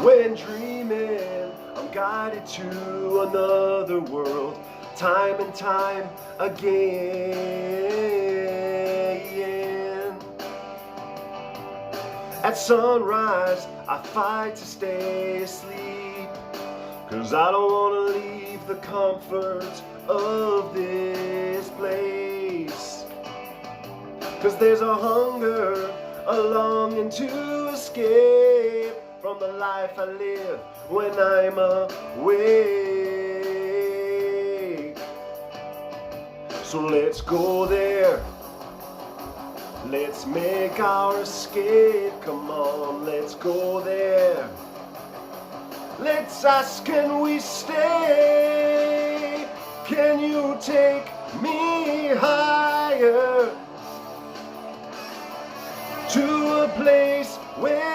When dreaming, I'm guided to another world, time and time again. At sunrise, I fight to stay asleep, 'cause I don't want to leave the comforts of this place. 'Cause there's a hunger, a longing to escape from the life I live when I'm awake. So let's go there, let's make our escape. Come on, let's go there. Let's ask, can we stay? Can you take me higher? To a place where